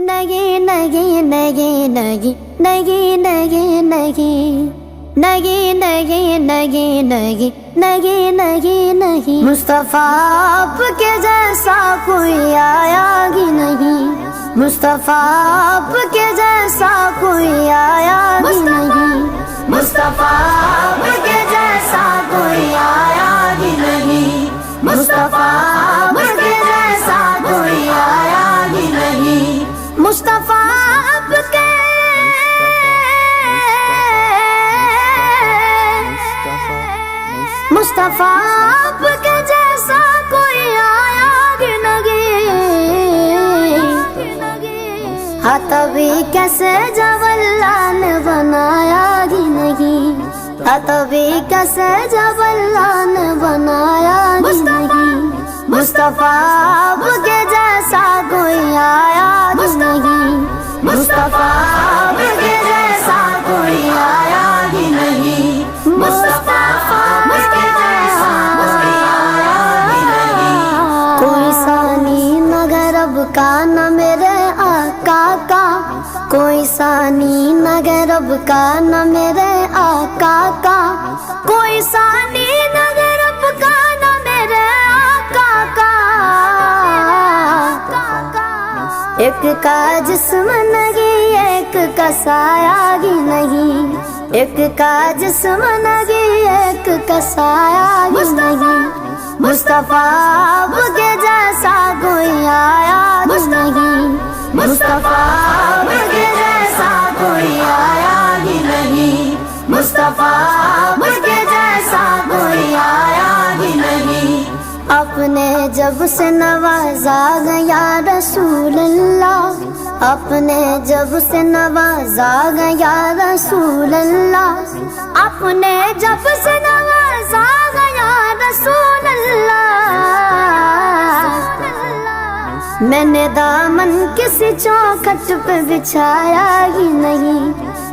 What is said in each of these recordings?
نہیں نہیں نہیں نہیں نہیں نہیں نہیں نہیں نہیں نہیں نہیں نہیں نہیں نہیں مصطفیٰ آپ کے جیسا کوئی آیا ہی نہیں، مصطفیٰ آپ کے جیسا کوئی آیا ہی نہیں، مصطفیٰ آپ کے جیسا کوئی آیا ہی نہیں، مصطفیٰ آپ کے جیسا کوئی آیا ہی نہیں، مصطفیٰ آپ کے مصطفیٰ آپ کے جیسا کوئی آیا ہی نہیں، ہاں تبھی کیسے جب اللہ نے بنایا ہی نہیں، ہاں تبھی کیسے جب اللہ نے بنایا ہی نہیں، مصطفیٰ آپ کے جیسا کوئی آیا ہی نہیں، مصطفیٰ آپ کے جیسا کوئی آیا ہی نہیں، مصطفیٰ آپ کے جیسا کوئی آیا ہی نہیں، کوئی ثانی نہ غرب کا نہ میرے آقا کا، کوئی ثانی نہ غرب کا نہ میرے آقا کا، کوئی ثانی نہ غرب کا نہ میرے آقا کا، ایک کا جسم نہیں ایک کا سایہ ہی نہیں، ایک کا جسم نہیں ایک کا سایہ ہی نہیں، مصطفیٰ آپ کے جیسا کوئی آیا ہی نہیں، مصطفیٰ آپ کے جیسا کوئی آیا ہی نہیں، مصطفیٰ آپ کے جیسا کوئی آیا ہی نہیں، اپنے جب سے نوازا گیا رسول اللہ، اپنے جب سے نوازا گیا رسول اللہ، اپنے جب سے نوازا گیا رسول اللہ، میں نے دامن کسی چوکھٹ پہ بچھایا ہی نہیں،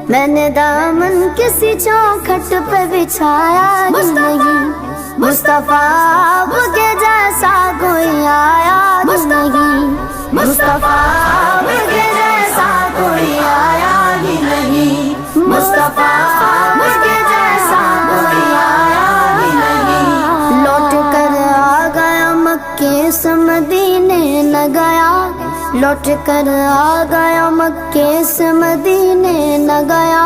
میں نے دامن کسی چوکھٹ پہ بچھایا ہی نہیں، مصطفیٰ آپ کے جیسا کوئی آیا ہی نہیں، مصطفیٰ آپ کے جیسا کوئی آیا ہی نہیں، مصطفیٰ آپ کے جیسا کوئی آیا ہی نہیں، لوٹ کر آ گیا مکے سے مدینے نہ گیا، لوٹ کر آ گیا مکے سے مدینے نہ گیا،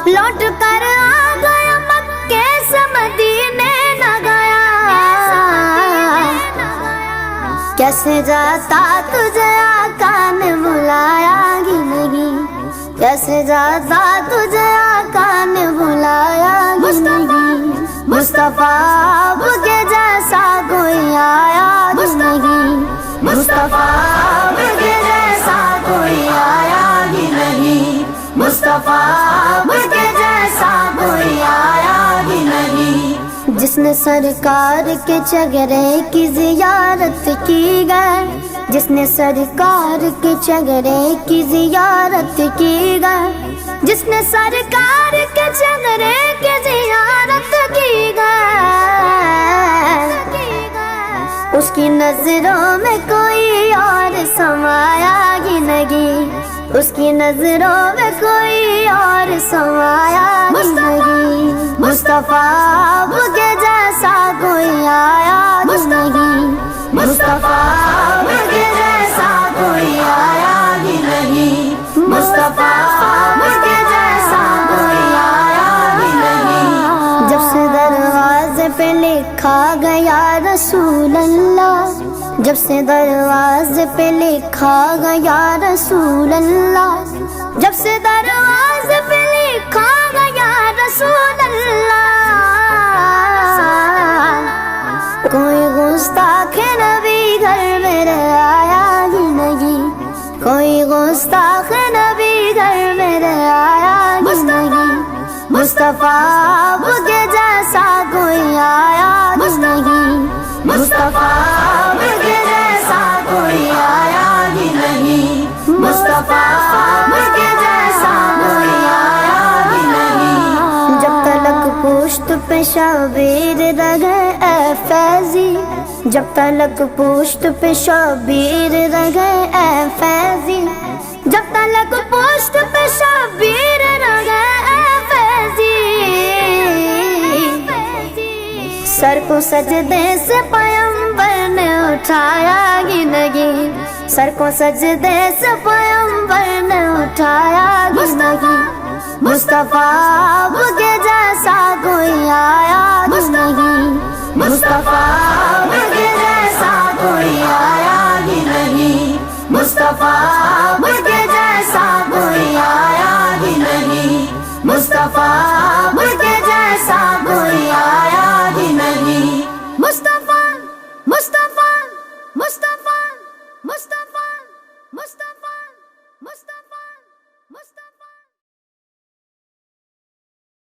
لوٹ کر آ گیا مکے سے مدینے نہ گیا، کیسے جاتا تجھے آقا نے بلایا ہی نہیں، کیسے جاتا تجھے آقا نے بلایا ہی نہیں، مصطفیٰ آپ کے جیسا کوئی آیا ہی نہیں، مصطفیٰ آپ کے جیسا کوئی آیا ہی نہیں، مصطفیٰ آپ کے جیسا کوئی آیا ہی نہیں، جس نے سرکار کے چگرے کی زیارت کی گئے، جس نے سرکار کے چگرے کی زیارت کی گئے، جس نے سرکار کے چگرے کی زیارت کی گئے، اس کی نظروں میں کوئی اور سمایا ہی نہیں، اس کی نظروں میں کوئی اور سمایا ہی نہیں، مصطفیٰ آپ کے جیسا کوئی آیا ہی نہیں، مصطفیٰ آپ کے جیسا کوئی آیا ہی نہیں، مصطفیٰ آپ کے جیسا کوئی آیا ہی نہیں، جب سے دروازے پہ لکھا گیا رسول اللہ، جب سے دروازے پہ لکھا گیا رسول اللہ، جب سے دروازے پہ لکھا گیا رسول اللہ، کوئی گستاخ نبی گھر میرے آیا ہی نہیں، کوئی گستاخ نبی گھر میرے آیا ہی نہیں، مصطفیٰ آپ کے جیسا کوئی آیا ہی نہیں، مصطفیٰ آپ کے جیسا کوئی آیا ہی نہیں، مصطفیٰ آپ کے جیسا کوئی آیا ہی نہیں، جب تلک پشت پہ شبیر رہے اے فیضی، جب تلک پشت پہ شبیر رہے اے فیضی، کو سجدے سے پیغمبر نے اٹھایا ہی نہیں، سر کو سجدے سے پیغمبر نے اٹھایا ہی نہیں، مصطفیٰ آپ کے جیسا کوئی آیا ہی نہیں، مصطفیٰ آپ کے جیسا کوئی آیا ہی نہیں، مصطفیٰ آپ